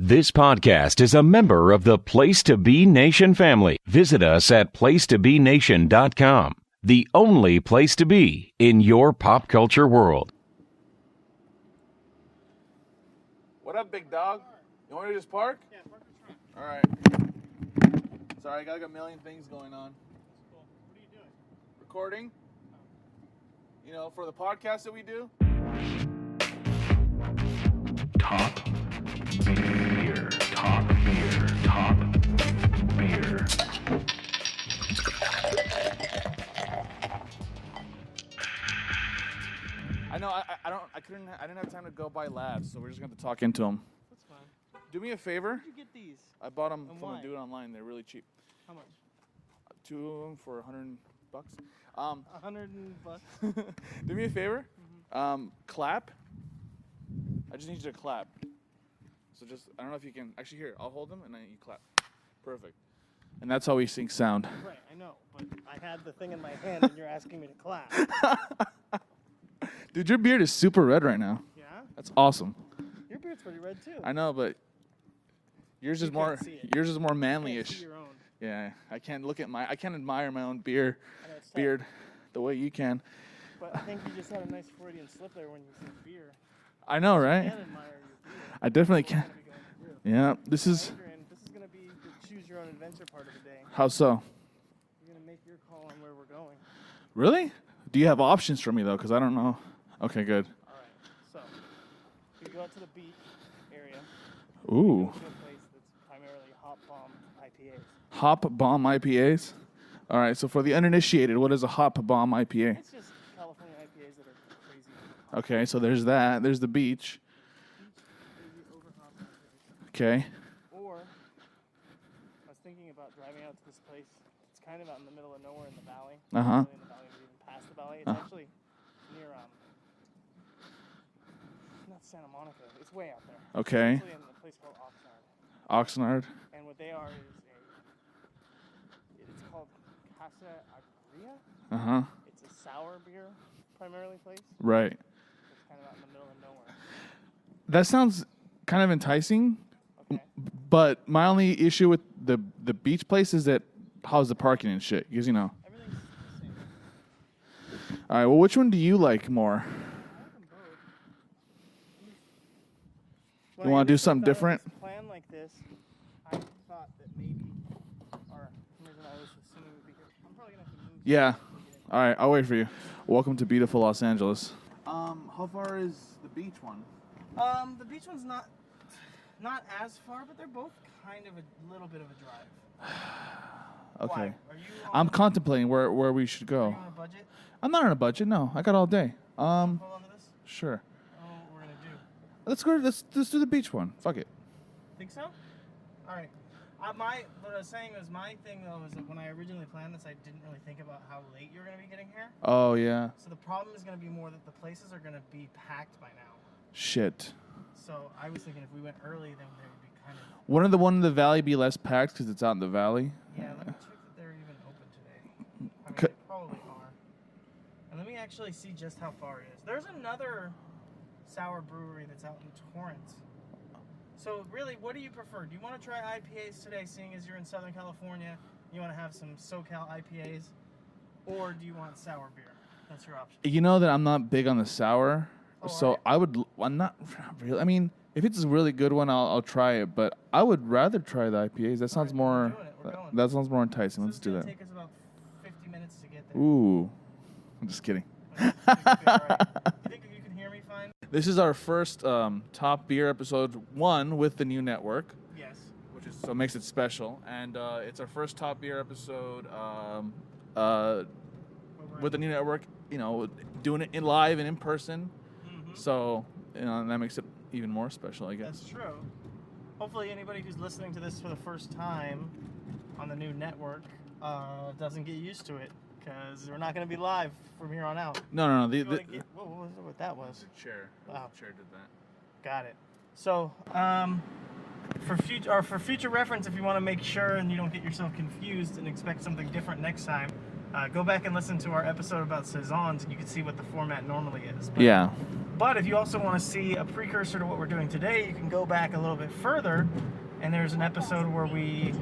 This podcast is a member of the Place to Be Nation family. Visit us at placetobenation.com, the only place to be in your pop culture world. What up, big dog? You want to just park? Yeah, park in front. All right. Sorry, I got a million things going on. Cool. What are you doing? Recording. You know, for the podcast that we do. Top beer, top beer, top beer. I know. I didn't have time to go buy labs, so we're just going to talk into them. That's fine. Do me a favor. Where'd you get these? I bought them And from why? a dude online. They're really cheap. How much? 2 of them for $100. $100. Do me a favor. Clap. I just need you to clap. So just, I don't know if you can, actually here, I'll hold them and then you clap. Perfect. And that's how we sync sound. Right, I know, but I had the thing in my hand and you're asking me to clap. Dude, your beard is super red right now. Yeah? That's awesome. Your beard's pretty red too. I know, but yours is You more, can't see it. yours is more You can't manly-ish. see your own. Yeah, I can't admire my own beard I know it's tough, the way you can. But I think you just had a nice Freudian slip there when you said beer. I know, I right? can admire your beer. I definitely That's what can. we're gonna be going through. Yeah, this is, Adrian, this is going to be the choose your own adventure part of the day. how so? You're going to make your call on where we're going. Really? Do you have options for me though? Because I don't know. Okay, good. All right, so we go out to the beach area. Ooh. To a place that's primarily hop bomb IPAs. Hop bomb IPAs? All right, so for the uninitiated, what is a hop bomb IPA? It's just California IPAs that are crazy. Okay, so there's that. There's the beach. Crazy over hop IPAs. Okay. Or I was thinking about driving out to this place. It's kind of out in the middle of nowhere in the valley. Uh-huh. Not really in the valley, but even past the valley. It's actually near not Santa Monica. It's way out there. Okay. It's actually in a place called Oxnard. Oxnard. And what they are is it's called Casa Agria. Uh-huh. It's a sour beer primarily place. Right. It's kind of out in the middle of nowhere. That sounds kind of enticing, Okay. but my only issue with the beach place is that how's the parking and shit? Because, you know. Everything's the same. All right, well, which one do you like more? I like them both. You wanna do something different? When I plan like this, I thought that maybe, or the reason I was assuming we'd be here. I'm probably gonna have to move. Yeah. All right, I'll wait for you. Welcome to beautiful Los Angeles. How far is the beach one? The beach one's not as far, but they're both kind of a little bit of a drive. Okay. Why? Are you I'm contemplating where we should are go. you on a budget? I'm not on a budget. No, I got all day. Hold on to this. Sure. I don't know what we're gonna do. Let's go. Let's do the beach one. Fuck it. Think so? All right. What I was saying was my thing though is that when I originally planned this, I didn't really think about how late you're gonna be getting here. Oh yeah. So the problem is gonna be more that the places are gonna be packed by now. Shit. So I was thinking if we went early, then they would be kind of. Wouldn't the one in the valley be less packed because it's out in the valley? Yeah, let me check that they're even open today. I mean, C- they probably are. And let me actually see just how far it is. There's another sour brewery that's out in Torrance. So really, what do you prefer? Do you want to try IPAs today, seeing as you're in Southern California? You want to have some SoCal IPAs? Or do you want sour beer? That's your option. You know that I'm not big on the sour, Oh, so are I would. I'm not really. I mean, if it's a really good one, I'll try it. But I would rather try the IPAs. That sounds right, more. we're doing it. We're going. That sounds more enticing. So Let's it's do gonna that. take us about 50 minutes to get there. Ooh. I'm just kidding. All right. You think you can hear me fine? This is our first Top Beer episode 1 with the new network, Yes. which is so it makes it special. And it's our first Top Beer episode with the new network. You know, doing it in live and in person. Mm-hmm. So that makes it even more special, I guess. That's true. Hopefully anybody who's listening to this for the first time on the new network doesn't get used to it, because we're not going to be live from here on out. No. You wanna what was it, what that was? The chair. Wow. The chair did that. Got it. So, for future reference, if you want to make sure and you don't get yourself confused and expect something different next time, Go back and listen to our episode about saisons, and you can see what the format normally is. Yeah. But if you also want to see a precursor to what we're doing today, you can go back a little bit further, and there's an episode where we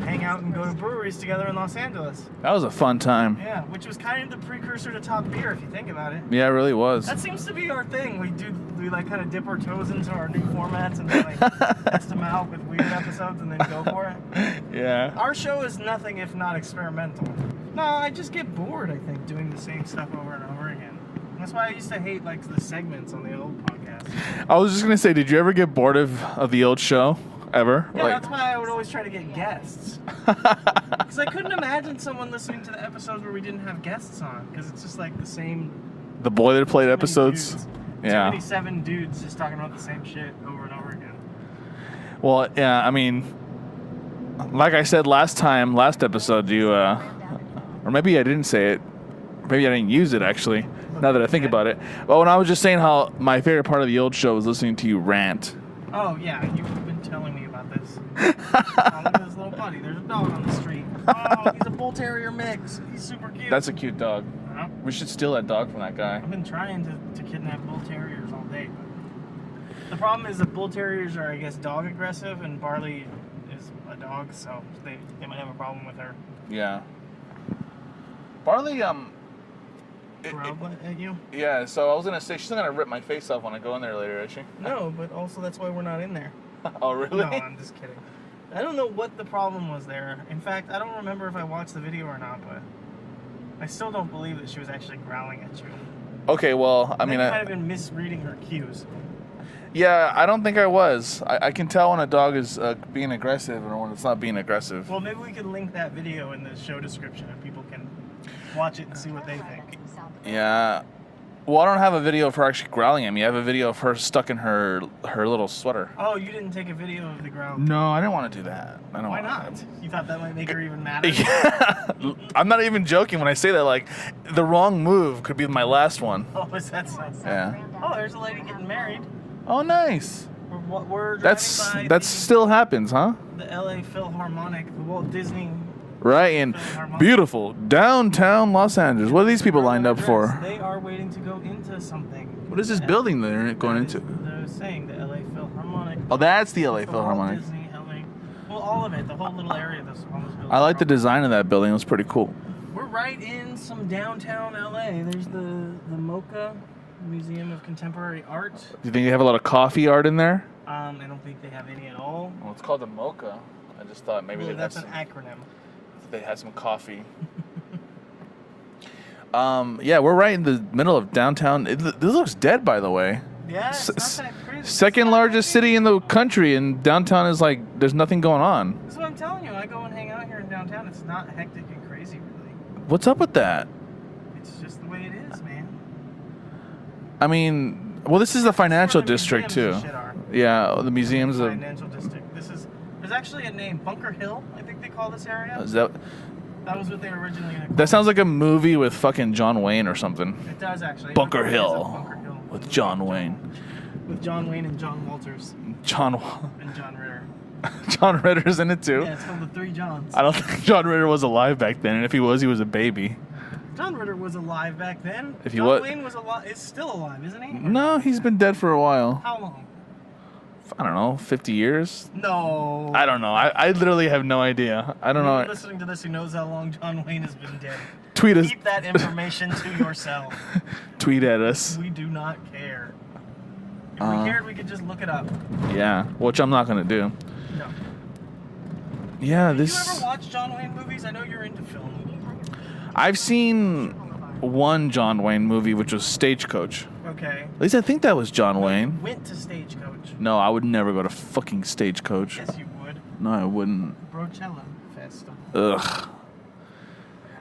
hang out and go to breweries together in Los Angeles. That was a fun time. Yeah, which was kind of the precursor to Top Beer, if you think about it. Yeah, it really was. That seems to be our thing. We like kind of dip our toes into our new formats and then like test them out with weird episodes and then go for it. Yeah. Our show is nothing if not experimental. No, I just get bored, I think, doing the same stuff over and over again. That's why I used to hate like the segments on the old podcast. I was just gonna say, did you ever get bored of the old show? Ever? Yeah, that's why I would always try to get guests. Because I couldn't imagine someone listening to the episodes where we didn't have guests on. Because it's just like the same. The boilerplate too episodes. Dudes. Yeah. Too many 7 dudes just talking about the same shit over and over again. Well, yeah. I mean, like I said last episode, you or maybe I didn't say it. Maybe I didn't use it actually. Now that I think about it. Well, when I was just saying how my favorite part of the old show was listening to you rant. Oh yeah, you've been telling me about this. Oh, look at this little buddy. There's a dog on the street. Oh, he's a bull terrier mix. He's super cute. That's a cute dog. Uh-huh. We should steal that dog from that guy. I've been trying to kidnap bull terriers all day. But the problem is that bull terriers are, I guess, dog aggressive, and Barley is a dog, so they might have a problem with her. Yeah. Barley, Growled at you? yeah, so I was gonna say she's not gonna rip my face off when I go in there later, is she? No, but also that's why we're not in there. Oh, really? No, I'm just kidding. I don't know what the problem was there. In fact, I don't remember if I watched the video or not, but I still don't believe that she was actually growling at you. Okay, well, I mean, might have been misreading her cues. yeah, I don't think I was. I can tell when a dog is being aggressive or when it's not being aggressive. Well, maybe we can link that video in the show description and people can watch it and see what they think. Yeah. Well, I don't have a video of her actually growling at me. I have a video of her stuck in her little sweater. Oh, you didn't take a video of the growl? No, I didn't want to do that. I don't Why wanna- not? You thought that might make her even madder? Yeah. I'm not even joking when I say that. Like, the wrong move could be my last one. Oh, is that so? Yeah. Oh, there's a lady getting married. Oh, nice. We're driving by That's still happens, huh? the LA Philharmonic, the Walt Disney. Right in beautiful downtown Los Angeles. What are these people lined up for? They are waiting to go into something. What is this building they're going into? They're saying the LA Philharmonic. Oh, that's the LA The Walt Philharmonic. Disney, LA. Well, all of it, the whole little area. This building. I like the design of that building. It was pretty cool. We're right in some downtown LA. There's the MoCA Museum of Contemporary Art. Do you think they have a lot of coffee art in there? I don't think they have any at all. Well, it's called the Mocha. I just thought maybe Well, they'd have that's an some, acronym. they had some coffee. Yeah, we're right in the middle of downtown. This looks dead, by the way. Yeah, it's not that crazy. Second largest city in the country, and downtown is like there's nothing going on. That's what I'm telling you. I go and hang out here in downtown. It's not hectic and crazy, really. What's up with that? It's just the way it is, man. I mean, well, this is the financial district too. Shit are. Yeah, the museums of. Financial district. There's actually a name, Bunker Hill. I think they call this area. Is that was what they were originally going to call that sounds like a movie with fucking John Wayne or something. it. It does actually. Bunker It is Hill. a Bunker Hill With John Wayne. With John Wayne and John Walters And and John Ritter. John Ritter's in it too. Yeah, it's called the Three Johns. I don't think John Ritter was alive back then, and if he was a baby. John Ritter was alive back then. If he John was- Wayne was alive. Is still alive, isn't he? No, he's been dead for a while. How long? I don't know, 50 years? No. I don't know. I literally have no idea. I don't Anyone know. listening to this who knows how long John Wayne has been dead. Tweet us. Keep that information to yourself. Tweet at us. We do not care. If we cared, we could just look it up. Yeah, which I'm not going to do. No. Yeah, Did you ever watch John Wayne movies? I know you're into film. I've seen one John Wayne movie, which was Stagecoach. Okay. At least I think that was John Wayne. Went to Stagecoach. No, I would never go to fucking Stagecoach. Yes, you would. No, I wouldn't. Brochella Festival. Ugh.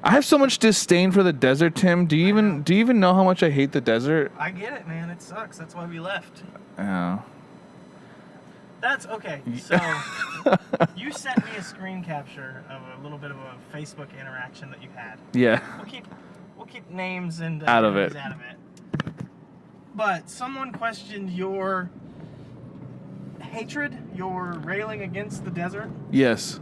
I have so much disdain for the desert, Tim. Do you even know how much I hate the desert? I get it, man. It sucks. That's why we left. Yeah. That's okay. So you sent me a screen capture of a little bit of a Facebook interaction that you had. Yeah. We'll keep names and Out of it. out of it. But someone questioned your hatred, your railing against the desert. Yes.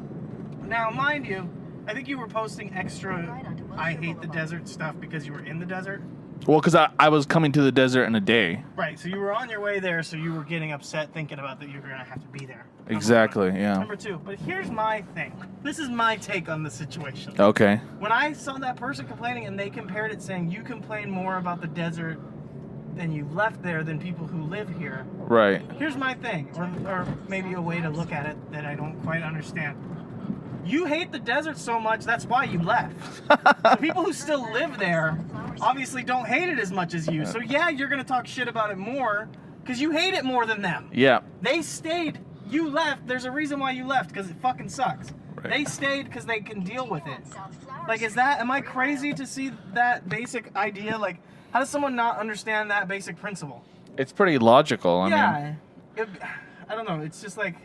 Now, mind you, I think you were posting extra I hate the desert stuff because you were in the desert? Well, because I was coming to the desert in a day. Right, so you were on your way there, so you were getting upset thinking about that you were going to have to be there. Exactly, yeah. Number 2, but here's my thing. This is my take on the situation. Okay. When I saw that person complaining and they compared it saying you complain more about the desert than you left there than people who live here. Right. Here's my thing, or maybe a way to look at it that I don't quite understand. You hate the desert so much, that's why you left. The people who still live there obviously don't hate it as much as you. So yeah, you're going to talk shit about it more because you hate it more than them. Yeah. They stayed. You left. There's a reason why you left because it fucking sucks. Right. They stayed because they can deal with it. Like, am I crazy to see that basic idea? Like, how does someone not understand that basic principle? It's pretty logical. I mean, I don't know. It's just like,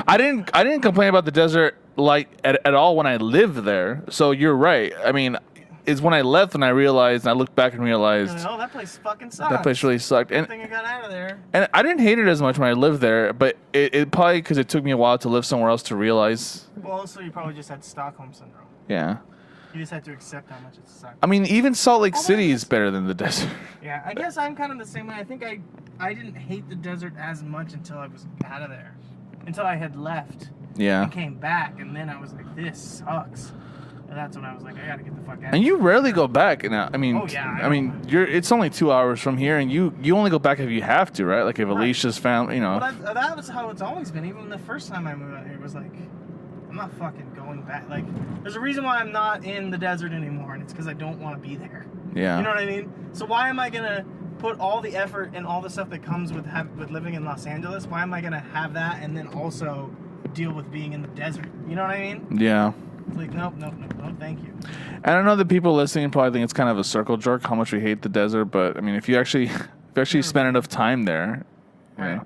I didn't complain about the desert like at all when I lived there. So you're right. I mean, it's when I left and I realized, and I looked back and realized, oh, that place fucking sucks. that place really sucked. And I think I got out of there. And I didn't hate it as much when I lived there, but it probably because it took me a while to live somewhere else to realize. Well, also you probably just had Stockholm syndrome. Yeah. You just had to accept how much it sucked. I mean, even Salt Lake City is better than the desert. Yeah, I guess I'm kind of the same way. I think I didn't hate the desert as much until I was out of there. Until I had left. Yeah. And came back, and then I was like, this sucks. And that's when I was like, I gotta get the fuck out. And you rarely go back now. I mean, oh, yeah, I mean, it's only 2 hours from here, and you only go back if you have to, right? Like if Alicia's family, you know. Well, that was how it's always been. Even the first time I moved out here, it was like, I'm not fucking going back. Like, there's a reason why I'm not in the desert anymore, and it's because I don't want to be there. Yeah. You know what I mean? So why am I gonna put all the effort and all the stuff that comes with living in Los Angeles? Why am I gonna have that and then also deal with being in the desert? You know what I mean? Yeah. It's like, nope, thank you. And I know that people listening probably think it's kind of a circle jerk how much we hate the desert, but I mean, if you actually spend enough time there, you know,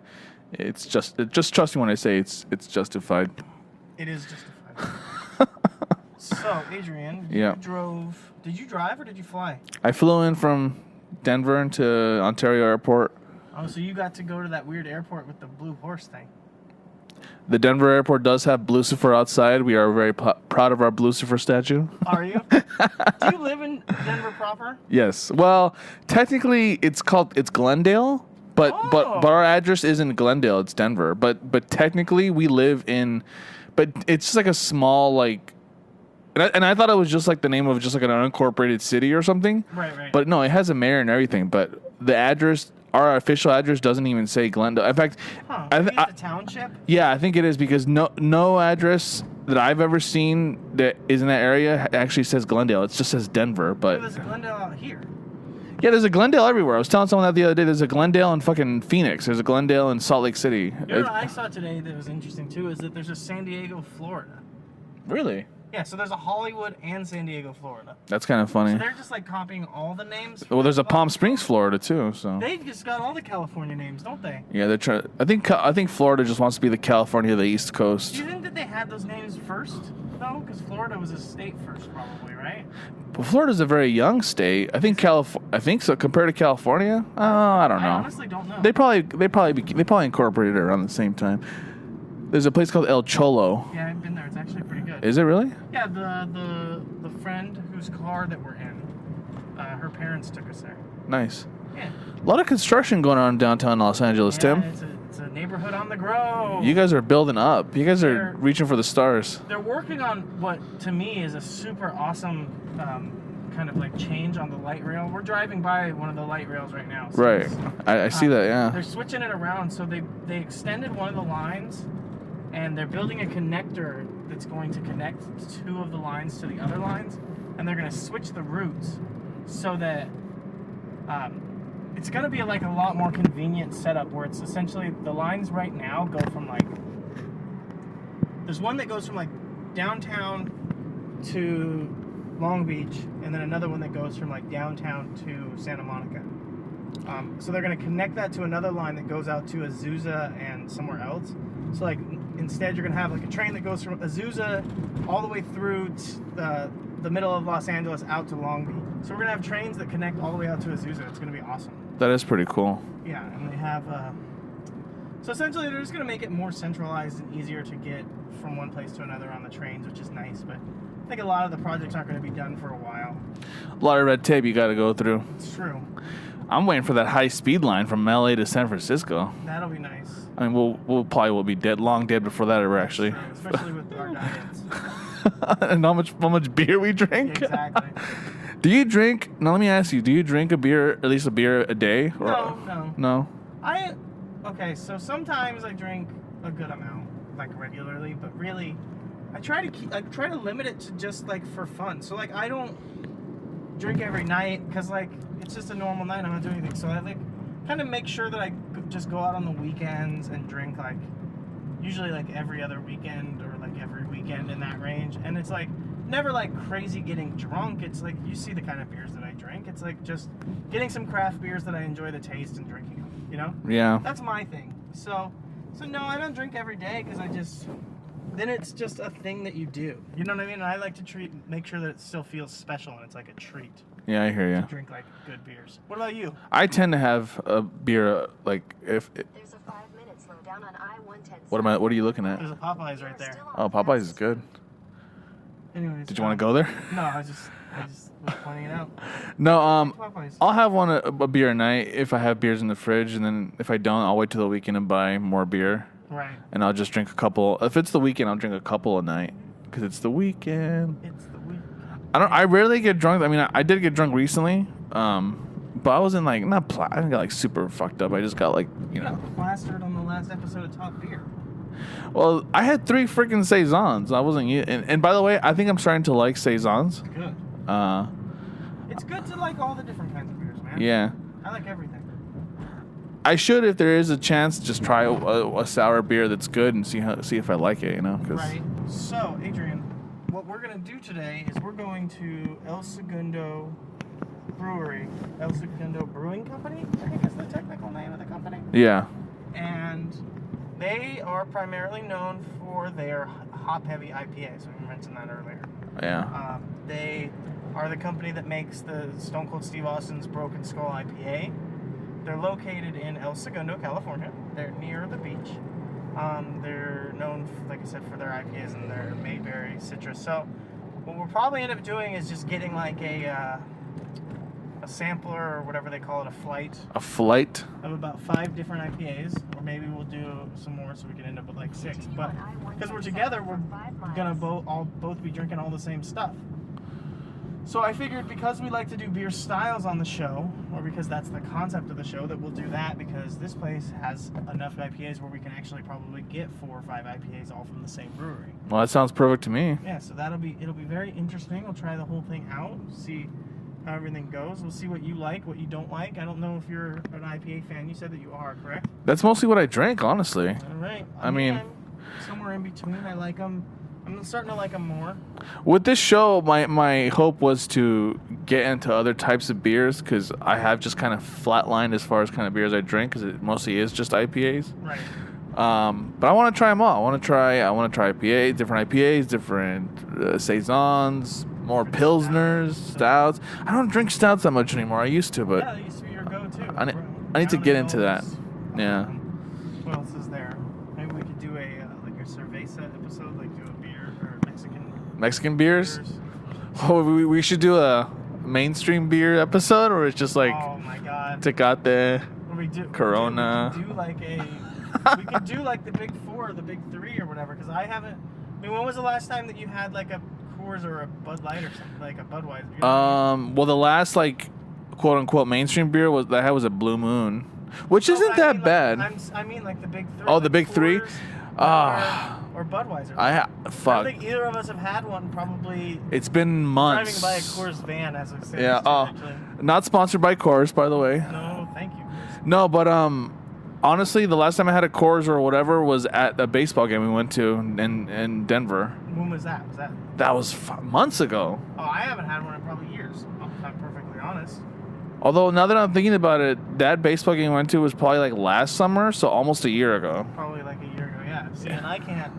it's just trust me when I say it's justified. It is justified. So, Adrian, did you drive or did you fly? I flew in from Denver into Ontario Airport. Oh, so you got to go to that weird airport with the blue horse thing. The Denver airport does have Blucifer outside. We are very proud of our Blucifer statue. Are you? Do you live in Denver proper? Yes. Well, technically it's Glendale, but our address isn't Glendale, it's Denver. But technically we live in, but it's just like a small like, and I thought it was just like the name of just like an unincorporated city or something. Right. But no, it has a mayor and everything. But the address, our official address, doesn't even say Glendale. In fact, it's a township. Yeah, I think it is because no address that I've ever seen that is in that area actually says Glendale. It just says Denver. But there's a Glendale out here. Yeah, there's a Glendale everywhere. I was telling someone that the other day. There's a Glendale in fucking Phoenix. There's a Glendale in Salt Lake City. You know what I saw today that was interesting too is that there's a San Diego, Florida. Really? Yeah, so there's a Hollywood and San Diego, Florida. That's kind of funny. So they're just like copying all the names. Well, there's a Palm Springs, Florida too. So they just got all the California names, don't they? Yeah, they're trying. I think Florida just wants to be the California of the East Coast. Do you think that they had those names first, though? Because Florida was a state first, probably, right? Well, Florida's a very young state. I think I think so compared to California. I don't know. I honestly don't know. They probably incorporated it around the same time. There's a place called El Cholo. Yeah, I've been there. It's actually pretty good. Is it really? Yeah, the friend whose car that we're in, her parents took us there. Nice. Yeah. A lot of construction going on in downtown Los Angeles, Tim. It's a neighborhood on the grow. You guys are building up. You guys are reaching for the stars. They're working on what, to me, is a super awesome kind of like change on the light rail. We're driving by one of the light rails right now. So right. I see that, yeah. They're switching it around. So they extended one of the lines, and they're building a connector that's going to connect two of the lines to the other lines, and they're going to switch the routes so that it's going to be like a lot more convenient setup where it's essentially the lines right now go from like, there's one that goes from like downtown to Long Beach, and then another one that goes from like downtown to Santa Monica. So they're going to connect that to another line that goes out to Azusa and somewhere else. So like instead you're going to have like a train that goes from Azusa all the way through the middle of Los Angeles out to Long Beach. So we're going to have trains that connect all the way out to Azusa. It's going to be awesome. That is pretty cool. Yeah, and they have So essentially, they're just going to make it more centralized and easier to get from one place to another on the trains, which is nice. But I think a lot of the projects aren't going to be done for a while. A lot of red tape you got to go through. It's true. I'm waiting for that high speed line from LA to San Francisco. That'll be nice. I mean, we'll probably be long dead before that ever actually. True, especially with our diets. And how much beer we drink. Exactly. Do you drink? Now let me ask you. Do you drink a beer, at least a beer a day? Or, No. No. Okay, so sometimes I drink a good amount, like regularly, but really, I try to limit it to just like for fun. So like I don't drink every night because like it's just a normal night. I'm not doing anything. So I like kind of make sure that I just go out on the weekends and drink like usually like every other weekend or like every weekend in that range. And it's like never like crazy getting drunk. It's like you see the kind of beers that I drink. It's like just getting some craft beers that I enjoy the taste and drinking them. You know? Yeah. That's my thing. So no, I don't drink every day because then it's just a thing that you do. You know what I mean? And I like to make sure that it still feels special and it's like a treat. Yeah, I hear you. To drink like good beers. What about you? I tend to have a beer like if. There's a 5-minute slowdown on I-110. What are you looking at? There's a Popeyes right there. Oh, Popeyes is good. Anyways. Did you want to go there? No, I just was pointing it out. No, Popeyes. I'll have a beer a night if I have beers in the fridge, and then if I don't, I'll wait till the weekend and buy more beer. Right. And I'll just drink a couple. If it's the weekend, I'll drink a couple a night because it's the weekend. It's the week. I rarely get drunk. I mean, I did get drunk recently, but I wasn't like I didn't get like super fucked up. I just got like You got plastered on the last episode of Top Beer. Well, I had 3 freaking saisons. I wasn't, and by the way, I think I'm starting to like saisons. Good. It's good to like all the different kinds of beers, man. Yeah. I like everything. I should, if there is a chance, just try a sour beer that's good and see if I like it. You know, Right. So, Adrian, what we're gonna do today is we're going to El Segundo Brewery, El Segundo Brewing Company. I think is the technical name of the company. Yeah. And they are primarily known for their hop-heavy IPAs. We mentioned that earlier. Yeah. They are the company that makes the Stone Cold Steve Austin's Broken Skull IPA. They're located in El Segundo, California. They're near the beach. They're known, like I said, for their IPAs and their Mayberry citrus. So what we'll probably end up doing is just getting like a sampler or whatever they call it, a flight. A flight. Of about 5 different IPAs, or maybe we'll do some more so we can end up with like 6. But because we're together, we're gonna both be drinking all the same stuff. So I figured because we like to do beer styles on the show, or because that's the concept of the show, that we'll do that because this place has enough IPAs where we can actually probably get 4 or 5 IPAs all from the same brewery. Well, that sounds perfect to me. Yeah, so it'll be very interesting. We'll try the whole thing out, see how everything goes. We'll see what you like, what you don't like. I don't know if you're an IPA fan. You said that you are, correct? That's mostly what I drink, honestly. All right. I mean, I'm somewhere in between. I like them. I'm starting to like them more. With this show, my hope was to get into other types of beers because I have just kind of flatlined as far as kind of beers I drink because it mostly is just IPAs. Right. But I want to try them all. I want to try IPAs, different saisons, more pilsners, stouts. I don't drink stouts that much anymore. I used to, but Yeah, that used to be your go-to. I need to get into that. Yeah. What else is there? Maybe we could do a cerveza episode, like do a beer or Mexican beers. Oh, we should do a mainstream beer episode, or it's just like oh my god, Tecate, Corona. We could do like the big 4, the big 3, or whatever. Because I haven't. I mean, when was the last time that you had like a Coors or a Bud Light or something, like a Budweiser? You know Well, the last like quote unquote mainstream beer was a Blue Moon, which isn't that bad. I mean, like the big 3. Oh, the like big 3. Or Budweiser. Fuck. I don't think either of us have had one. Probably. It's been months. Driving by a Coors van, as we say. Yeah. Actually. Not sponsored by Coors, by the way. No, thank you. No, but honestly, the last time I had a Coors or whatever was at a baseball game we went to in Denver. When was that? That was months ago. Oh, I haven't had one in probably years. If I'm perfectly honest. Although now that I'm thinking about it, that baseball game I went to was probably like last summer, so almost a year ago. Probably like a year ago, yeah. See, and I can't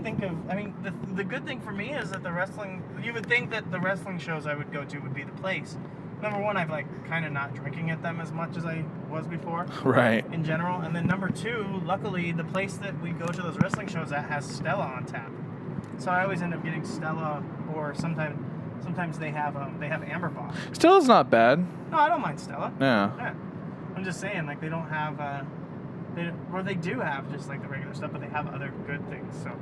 think of. I mean, the good thing for me is that you would think that the wrestling shows I would go to would be the place. number one, I've like kind of not drinking at them as much as I was before. Right. In general, and then number two, luckily the place that we go to those wrestling shows at has Stella on tap, so I always end up getting Stella, or sometimes they have Amber Box. Stella's not bad. No, I don't mind Stella. Yeah. I'm just saying, like, they don't have they do have just like the regular stuff, but they have other good things. So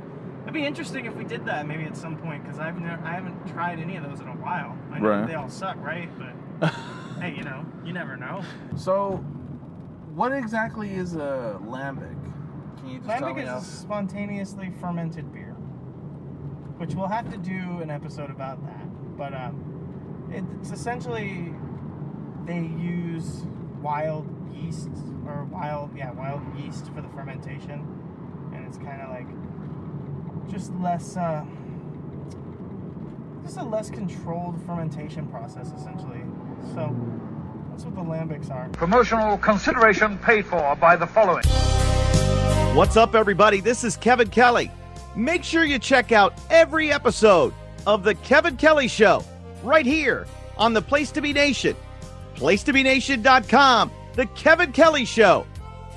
it'd be interesting if we did that maybe at some point, because I haven't tried any of those in a while. I know Right. they all suck, right? But hey, you never know. So, what exactly is a lambic? Can you just tell Lambic me is how? a spontaneously fermented beer, which we'll have to do an episode about that. But it's essentially they use wild yeast wild yeast for the fermentation, and it's kind of like just a less controlled fermentation process essentially. So that's what the lambics are. Promotional consideration paid for by the following. What's up, everybody? This is Kevin Kelly. Make sure you check out every episode of The Kevin Kelly Show right here on the Place to Be Nation. PlaceToBeNation.com. The Kevin Kelly Show.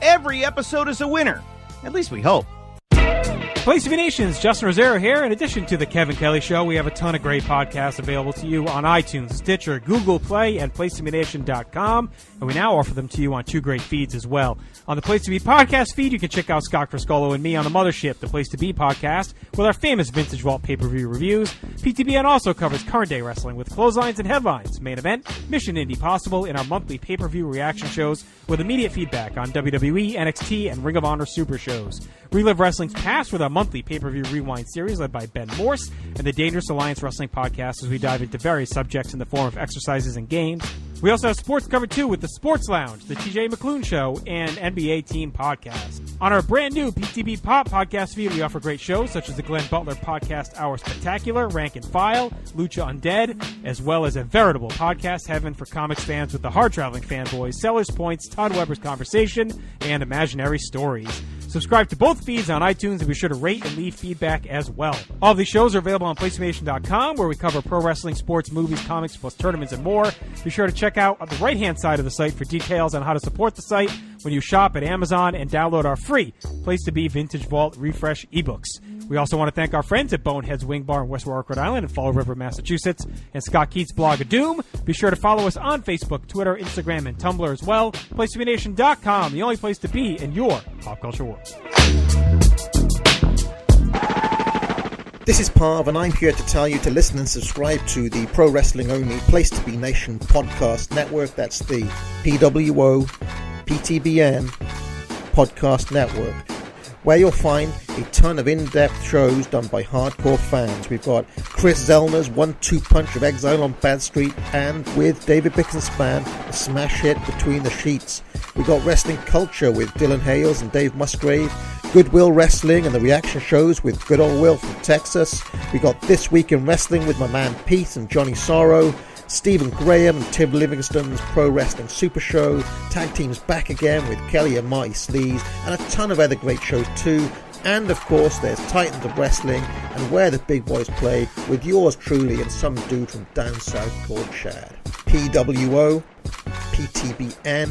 Every episode is a winner. At least we hope. Place to Be Nation's Justin Rosero here. In addition to The Kevin Kelly Show, we have a ton of great podcasts available to you on iTunes, Stitcher, Google Play, and PlaceToBeNation.com. And we now offer them to you on 2 great feeds as well. On the Place to Be podcast feed, you can check out Scott Criscolo and me on the Mothership, the Place to Be podcast, with our famous Vintage Vault pay-per-view reviews. PTBN also covers current day wrestling with clotheslines and headlines, main event, Mission Indy Possible, in our monthly pay-per-view reaction shows with immediate feedback on WWE, NXT, and Ring of Honor Super shows. Relive wrestling's past with our monthly pay-per-view rewind series led by Ben Morse and the Dangerous Alliance Wrestling podcast as we dive into various subjects in the form of exercises and games. We also have sports covered too with the Sports Lounge, the TJ McClune Show, and NBA Team Podcast. On our brand new PTB Pop podcast feed, we offer great shows such as the Glenn Butler Podcast Hour Spectacular, Rank and File, Lucha Undead, as well as a veritable podcast heaven for comics fans with the hard traveling fanboys, Sellers Points, Todd Weber's Conversation, and Imaginary Stories. Subscribe to both feeds on iTunes and be sure to rate and leave feedback as well. All of these shows are available on PlayStation.com, where we cover pro wrestling, sports, movies, comics, plus tournaments and more. Be sure to check out on the right-hand side of the site for details on how to support the site when you shop at Amazon and download our free Place to Be Vintage Vault Refresh ebooks. We also want to thank our friends at Bonehead's Wing Bar in West Warwick, Rhode Island, and Fall River, Massachusetts, and Scott Keats' blog of Doom. Be sure to follow us on Facebook, Twitter, Instagram, and Tumblr as well. PlaceToBeNation.com, the only place to be in your pop culture world. This is Parv, and I'm here to tell you to listen and subscribe to the Pro Wrestling Only Place to Be Nation podcast network. That's the PWO PTBN podcast network, where you'll find a ton of in-depth shows done by hardcore fans. We've got Chris Zellner's 1-2 punch of Exile on Bad Street, and with David Bixenspan, a smash hit Between the Sheets. We've got Wrestling Culture with Dylan Hales and Dave Musgrave, Goodwill Wrestling and the reaction shows with Good Old Will from Texas. We got This Week in Wrestling with my man Pete and Johnny Sorrow, Stephen Graham and Tim Livingston's Pro Wrestling Super Show, Tag Teams Back Again with Kelly and Marty Sleaze, and a ton of other great shows too. And of course there's Titans of Wrestling and Where the Big Boys Play with yours truly and some dude from down south called Chad. PWO PTBN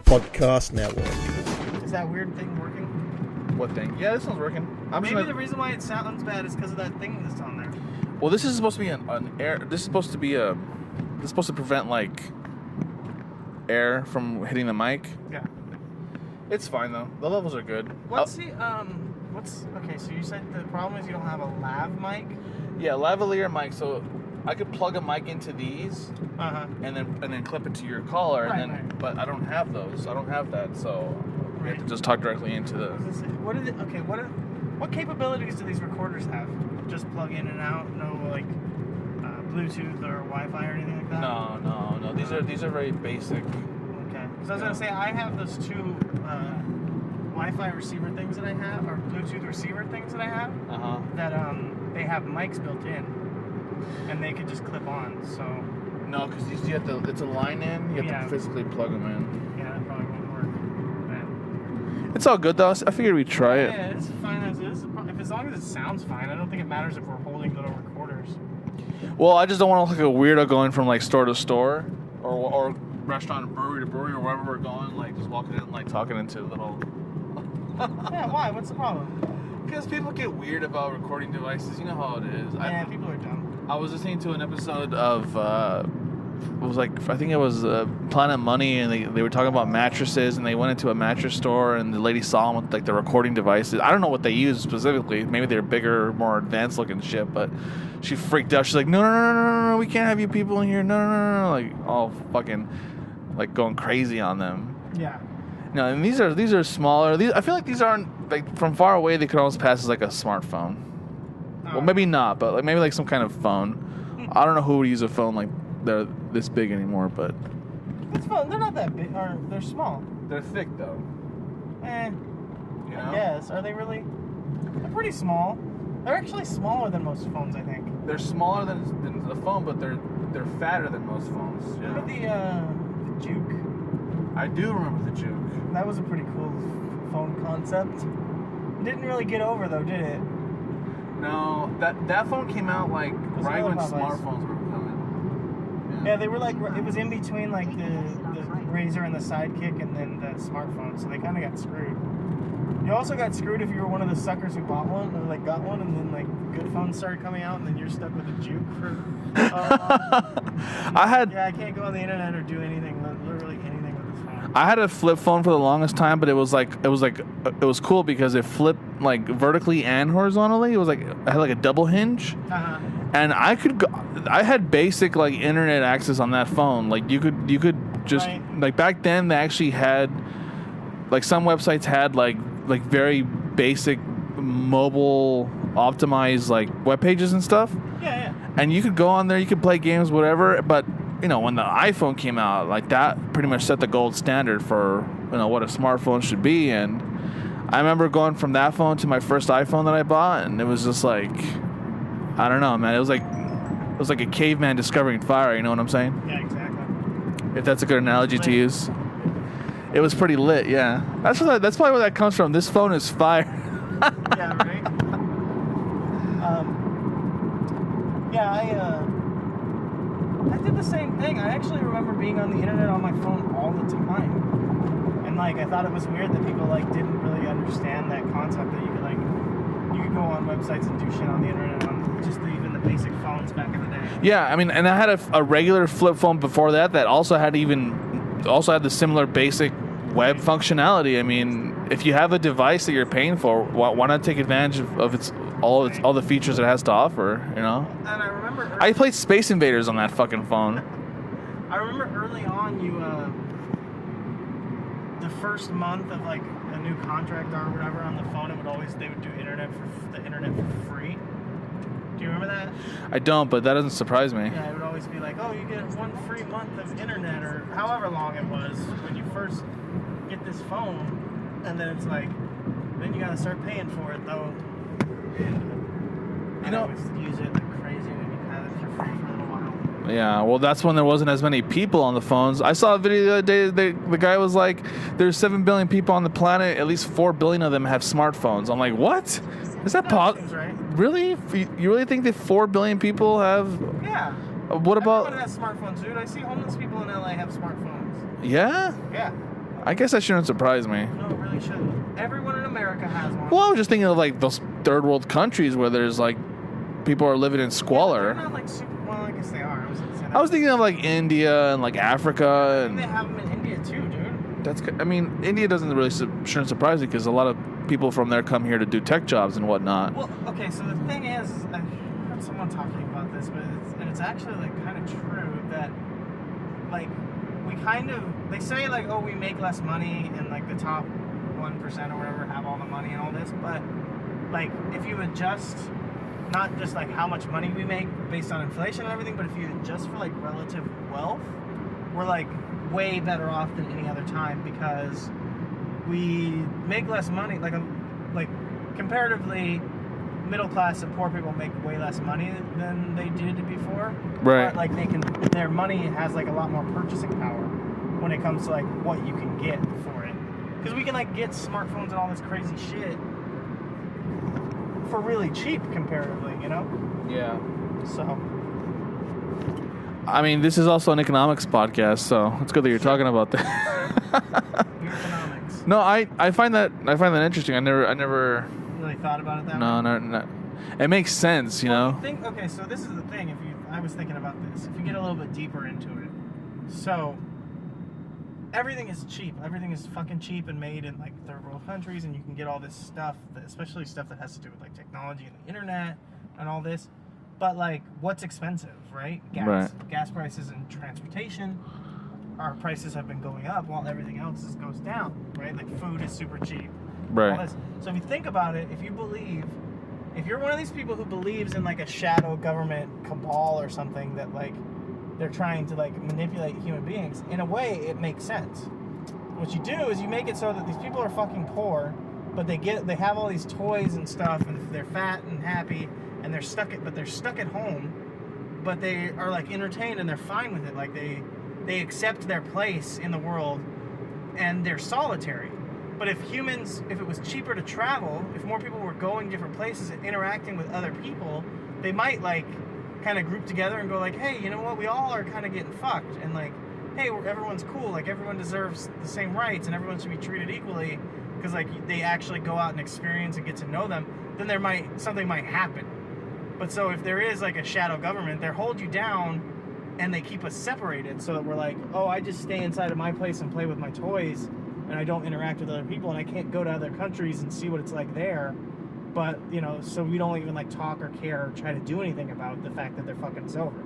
Podcast Network. Is that weird thing working? What thing? Yeah, this one's working. Maybe the reason why it sounds bad is because of that thing that's on there. Well, this is supposed to be an air. This is supposed to be this is supposed to prevent like air from hitting the mic. Yeah. It's fine though. The levels are good. Okay? So you said the problem is you don't have a lav mic. Yeah, lavalier mic. So I could plug a mic into these, and then clip it to your collar, Right. But I don't have those. I don't have that, so we have to just talk directly into the. What capabilities do these recorders have? Just plug in and out? No Bluetooth or Wi-Fi or anything like that? No. These are very basic. Okay. Because I was gonna say I have those two Wi-Fi receiver things that I have, or Bluetooth receiver things that I have. That they have mics built in, and they could just clip on. So. No, because you have to. It's a line in. You have to physically plug them in. Yeah, that probably won't work. Man. It's all good though. I figured we'd try it. Yeah, it's fine as is. As long as it sounds fine, I don't think it matters if we're holding little recorders. Well, I just don't want to look like a weirdo going from like store to store. or restaurant, brewery to brewery, or wherever we're going, like just walking in, like talking into little. Yeah, why? What's the problem? Because people get weird about recording devices. You know how it is. Yeah, people are dumb. I was listening to an episode of, it was like, I think it was Planet Money, and they were talking about mattresses, and they went into a mattress store, and the lady saw them with like the recording devices. I don't know what they use specifically. Maybe they're bigger, more advanced looking shit, but she freaked out. She's like, no, we can't have you people in here. No. Like, all fucking, like, going crazy on them. Yeah. No, and these are smaller. I feel like these aren't, like, from far away, they could almost pass as like a smartphone. Well, maybe not, but like maybe like some kind of phone. I don't know who would use a phone like they're this big anymore, but it's fun. They're not that big, or they're small. They're thick though. You know? I guess. Are they really? They're pretty small. They're actually smaller than most phones, I think. They're smaller than the phone, but they're fatter than most phones. Yeah. Remember the Juke? I do remember the Juke. That was a pretty cool phone concept. Didn't really get over though, did it? No, that phone came out like right when smartphones were coming. Yeah, they were like, it was in between like the Razr and the Sidekick and then the smartphone, so they kind of got screwed. You also got screwed if you were one of the suckers who bought one, or like got one, and then like good phones started coming out, and then you're stuck with a Juke for. I can't go on the internet or do anything, literally anything with this phone. I had a flip phone for the longest time, but it was cool because it flipped like vertically and horizontally. It was like it had like a double hinge, and I had basic like internet access on that phone. Like you could just like back then they actually had like some websites had like very basic mobile optimized like web pages and stuff. Yeah. And you could go on there, you could play games, whatever. But you know, when the iPhone came out, like that pretty much set the gold standard for what a smartphone should be. And I remember going from that phone to my first iPhone that I bought, and it was just like, I don't know, man. It was like a caveman discovering fire. You know what I'm saying? Yeah, exactly. If that's a good analogy to use. It was pretty lit, yeah. That's probably where that comes from. This phone is fire. Yeah, right. I did the same thing. I actually remember being on the internet on my phone all the time, and like I thought it was weird that people like didn't really understand that concept that you could go on websites and do shit on the internet on just even the basic phones back in the day. Yeah, I mean, and I had a regular flip phone before that also had the similar basic web functionality. I mean, if you have a device that you're paying for, why not take advantage of all the features it has to offer, you know? And I remember I played Space Invaders on that fucking phone. I remember early on the first month of like a new contract or whatever on the phone, they would do the internet for free. Do you remember that? I don't, but that doesn't surprise me. Yeah, it would always be like, oh, you get 1 free month of internet, or however long it was when you first get this phone, and then it's like, then you gotta start paying for it though. And I always use it like crazy when you have it for free for a little while. Yeah, well, that's when there wasn't as many people on the phones. I saw a video the other day. The guy was like, "There's 7 billion people on the planet. At least 4 billion of them have smartphones." I'm like, "What? Is that possible? Right? Really? You really think that 4 billion people have?" Yeah. What about? Everyone has smartphones, dude. I see homeless people in LA have smartphones. Yeah. Yeah. I guess that shouldn't surprise me. No, it really shouldn't. Everyone in America has one. Well, I was just thinking of like those third world countries where there's like people are living in squalor. Yeah, they're not like super. Well, I guess they are. I was thinking of like India and like Africa. And they have them in India too, dude. I mean, India doesn't really shouldn't surprise me because a lot of people from there come here to do tech jobs and whatnot. Well, okay, so the thing is, I heard someone talking about this, but it's actually like kind of true that like they say like, oh, we make less money and like the top 1% or whatever have all the money and all this, but like if you adjust not just like how much money we make based on inflation and everything, but if you adjust for like relative wealth, we're like way better off than any other time because we make less money. Like comparatively, middle class and poor people make way less money than they did before. Right. But like their money has like a lot more purchasing power when it comes to like what you can get for it. Because we can like get smartphones and all this crazy shit for really cheap comparatively, you know? Yeah. So I mean, this is also an economics podcast, so it's good that you're talking about that. Economics. No, I find that interesting. I never Really thought about it that way? No. It makes sense, you know. Okay, so this is the thing. I was thinking about this. If you get a little bit deeper into it, so everything is cheap. Everything is fucking cheap and made in like third world countries, and you can get all this stuff, especially stuff that has to do with like technology and the internet and all this. But like, what's expensive, right? Gas prices and transportation. Our prices have been going up while everything else goes down, right? Like food is super cheap. Right. All this. So if you think about it, if you're one of these people who believes in like a shadow government cabal or something that like they're trying to like manipulate human beings, in a way it makes sense. What you do is you make it so that these people are fucking poor, but they have all these toys and stuff, and they're fat and happy, and they're stuck at home, but they are like entertained and they're fine with it. Like they accept their place in the world, and they're solitary. But if it was cheaper to travel, if more people were going different places and interacting with other people, they might like kind of group together and go like, hey, you know what? We all are kind of getting fucked, and like, hey, everyone's cool. Like everyone deserves the same rights, and everyone should be treated equally because like they actually go out and experience and get to know them. Then something might happen. But so if there is like a shadow government, they hold you down and they keep us separated so that we're like, oh, I just stay inside of my place and play with my toys, and I don't interact with other people, and I can't go to other countries and see what it's like there. But, you know, so we don't even like talk or care or try to do anything about the fact that they're fucking us over.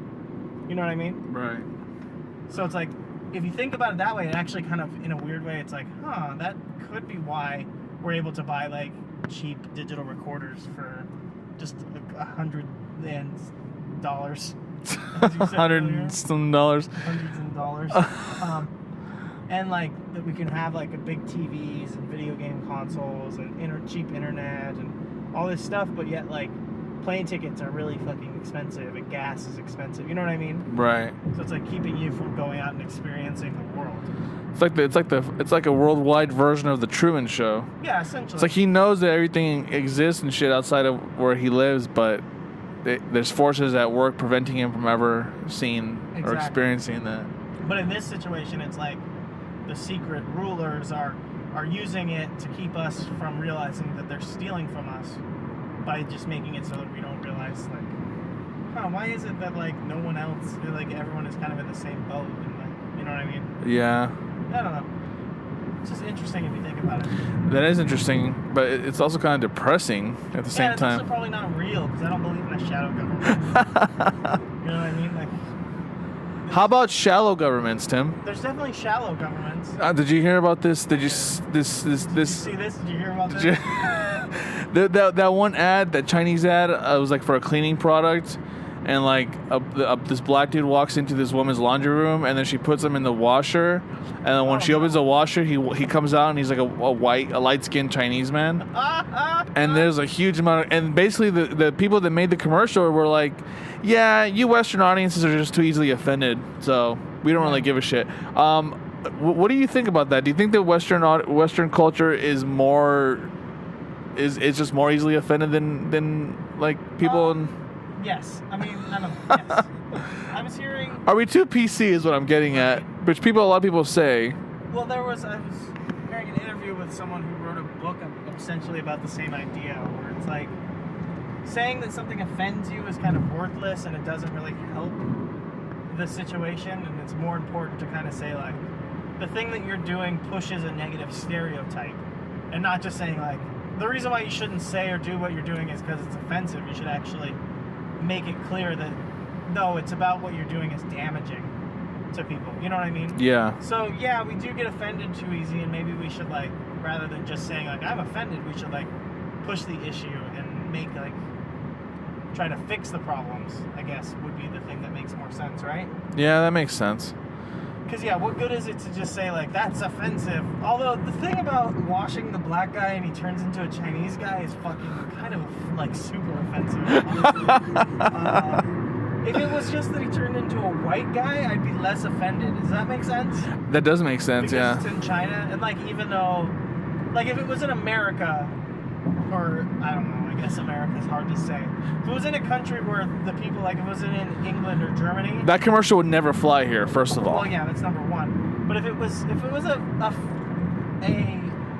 You know what I mean? Right. So it's like, if you think about it that way, it actually kind of, in a weird way, it's like, that could be why we're able to buy like cheap digital recorders for just $100 dollars. $100 some dollars. Hundreds of dollars. And like that we can have like a big TVs and video game consoles and cheap internet and all this stuff, but yet like plane tickets are really fucking expensive and gas is expensive. You know what I mean? Right. So it's like keeping you from going out and experiencing the world. It's like a worldwide version of the Truman Show. Yeah, essentially. It's like he knows that everything exists and shit outside of where he lives, but there's forces at work preventing him from ever seeing or experiencing that. But in this situation, it's like the secret rulers are using it to keep us from realizing that they're stealing from us by just making it so that we don't realize, like, why is it that, like, no one else, like, everyone is kind of in the same boat, and, like, you know what I mean? Yeah. I don't know. It's just interesting if you think about it. That is interesting, but it's also kind of depressing at the same time. Yeah, it's also probably not real, because I don't believe in a shadow government. You know what I mean? Like, how about shallow governments, Tim? there's definitely shallow governments. Did you hear about this? Did you Did you see this? Did you hear about this? that one ad, that Chinese ad, was like for a cleaning product, and like this black dude walks into this woman's laundry room, and then she puts him in the washer, and then when she opens the washer, he comes out and he's like a light skinned Chinese man, and there's a huge amount and basically the people that made the commercial were like, yeah, you Western audiences are just too easily offended, so we don't really give a shit. What do you think about that? Do you think that Western culture is just more easily offended than like people in... Yes. I mean, I don't know. Yes. I was hearing... Are we too PC is what I'm getting at, which a lot of people say. Well, I was hearing an interview with someone who wrote a book essentially about the same idea, where it's like saying that something offends you is kind of worthless and it doesn't really help the situation, and it's more important to kind of say like the thing that you're doing pushes a negative stereotype, and not just saying like the reason why you shouldn't say or do what you're doing is because it's offensive. You should actually make it clear that no, it's about what you're doing is damaging to people. You know what I mean? Yeah. So yeah, we do get offended too easy, and maybe we should like, rather than just saying like I'm offended, we should like push the issue and make like try to fix the problems, I guess, would be the thing that makes more sense, right? Yeah, that makes sense. Because, yeah, what good is it to just say, like, that's offensive? Although, the thing about washing the black guy and he turns into a Chinese guy is fucking kind of, like, super offensive, honestly. If it was just that he turned into a white guy, I'd be less offended. Does that make sense? That does make sense, because yeah. It's in China, and, like, even though, like, if it was in America, or, I don't know, I guess America's hard to say. If it was in a country where the people, like if it was in England or Germany, That commercial would never fly here, first of all. well, yeah, that's number one. But if it was a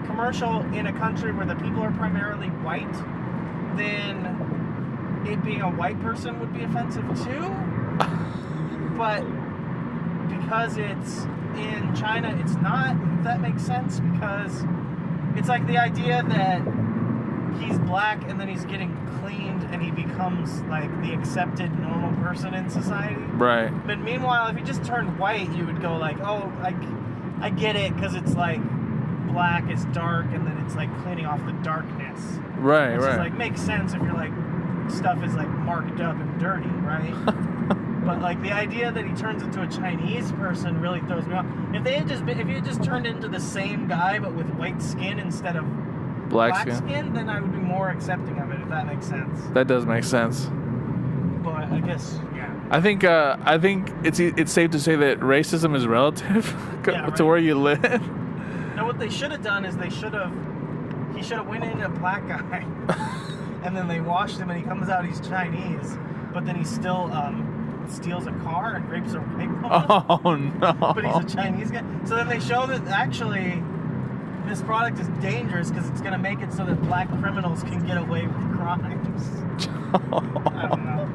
commercial in a country where the people are primarily white, then it being a white person would be offensive too. But because it's in China, it's not, if that makes sense, because it's like the idea that he's black and then he's getting cleaned and he becomes like the accepted normal person in society. Right. But meanwhile, if he just turned white, you would go like, oh, I get it, because it's like black is dark and then it's like cleaning off the darkness. Right, Which right. is like makes sense if you're like stuff is like marked up and dirty, right? But like the idea that he turns into a Chinese person really throws me off. If he had just turned into the same guy but with white skin instead of Black skin, then I would be more accepting of it, if that makes sense. That does make sense. But I guess, yeah. I think it's safe to say that racism is relative to where you live. Now what they should have done is he should have went in a black guy and then they washed him and he comes out, he's Chinese, but then he still steals a car and rapes a white woman. Oh no. But he's a Chinese guy. So then they show that actually this product is dangerous because it's going to make it so that black criminals can get away with crimes. I don't know.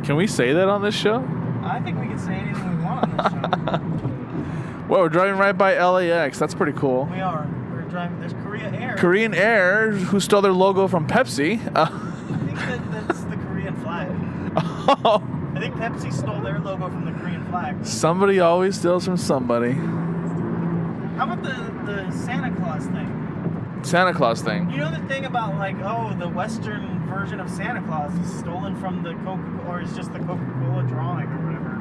Can we say that on this show? I think we can say anything we want on this show. Well, we're driving right by LAX. That's pretty cool. We are. We're driving. There's Korea Air. Korean Air, who stole their logo from Pepsi. I think that's the Korean flag. Oh. I think Pepsi stole their logo from the Korean flag. Somebody always steals from somebody. How about the Santa Claus thing? Santa Claus thing. You know the thing about like, oh, the Western version of Santa Claus is stolen from the Coca-Cola, or it's just the Coca-Cola drawing or whatever.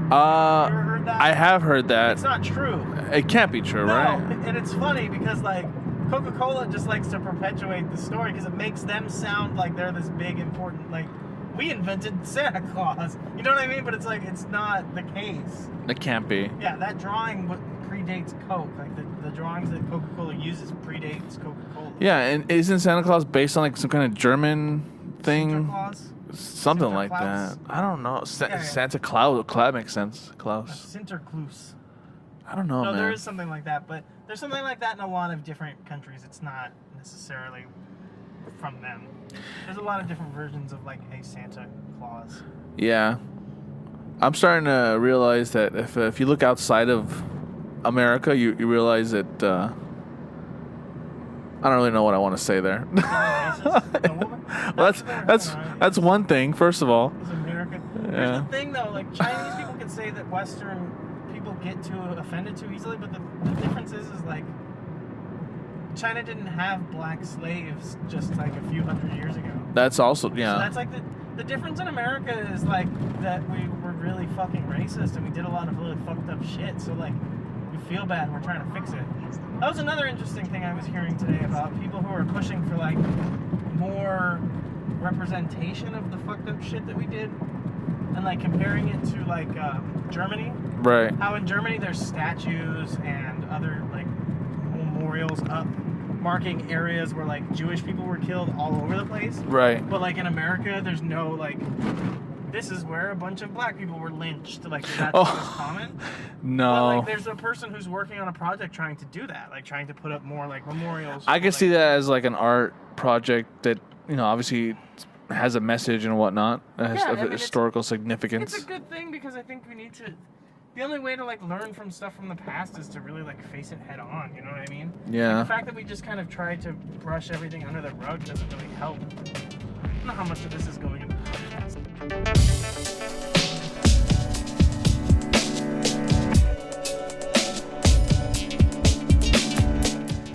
You ever heard that? I have heard that. It's not true. It can't be true, No, right? and it's funny because like Coca-Cola just likes to perpetuate the story because it makes them sound like they're this big important, like, we invented Santa Claus. You know what I mean? But it's like, it's not the case. It can't be. Yeah, that drawing predates Coke. Like the drawings that Coca-Cola uses predates Coca-Cola. Yeah, and isn't Santa Claus based on like some kind of German thing? Sinterklaas? Something like Sinterklaas? that. I don't know. Yeah. Santa Claus. Claus makes sense. Klaus. Sinterklaas. I don't know, No, man. there is something like that, but there's something like that in a lot of different countries. It's not necessarily from them. There's a lot of different versions of like a Santa Claus. Yeah. I'm starting to realize that if you look outside of America, you realize that I don't really know what I want to say there. Well, that's one thing. First of all, It's America. Yeah. Here's the thing, though. Like Chinese people can say that Western people get too offended too easily, but the difference is like China didn't have black slaves just like a few hundred years ago. that's also So yeah. that's like the difference in America is like that we were really fucking racist and we did a lot of really fucked up shit. So like we feel bad and we're trying to fix it. That was another interesting thing I was hearing today about people who are pushing for like more representation of the fucked up shit that we did and like comparing it to like Germany. Right. How in Germany there's statues and other like memorials up marking areas where like Jewish people were killed all over the place. Right. But like in America, there's no like, this is where a bunch of black people were lynched. Like that's common. No. But like there's a person who's working on a project trying to do that, like trying to put up more like memorials. I can like, see that as like an art project that obviously has a message and whatnot, has historical significance. It's a good thing because I think we need to. The only way to like learn from stuff from the past is to really like face it head on. You know what I mean? Yeah. Like, the fact that we just kind of try to brush everything under the rug doesn't really help. I don't know how much of this is going into the podcast.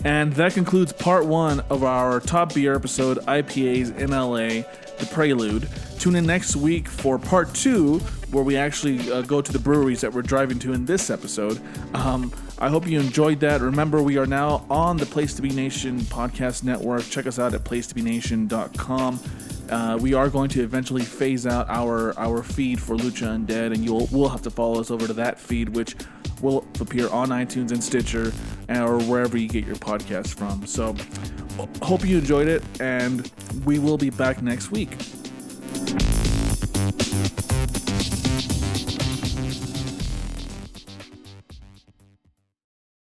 And that concludes part 1 of our top beer episode, IPAs in LA, The Prelude. Tune in next week for part 2, where we actually go to the breweries that we're driving to in this episode. I hope you enjoyed that. Remember, we are now on the Place to Be Nation podcast network. Check us out at placetobenation.com. We are going to eventually phase out our feed for Lucha Undead, and we'll have to follow us over to that feed, which will appear on iTunes and Stitcher or wherever you get your podcast from. So hope you enjoyed it, and we will be back next week.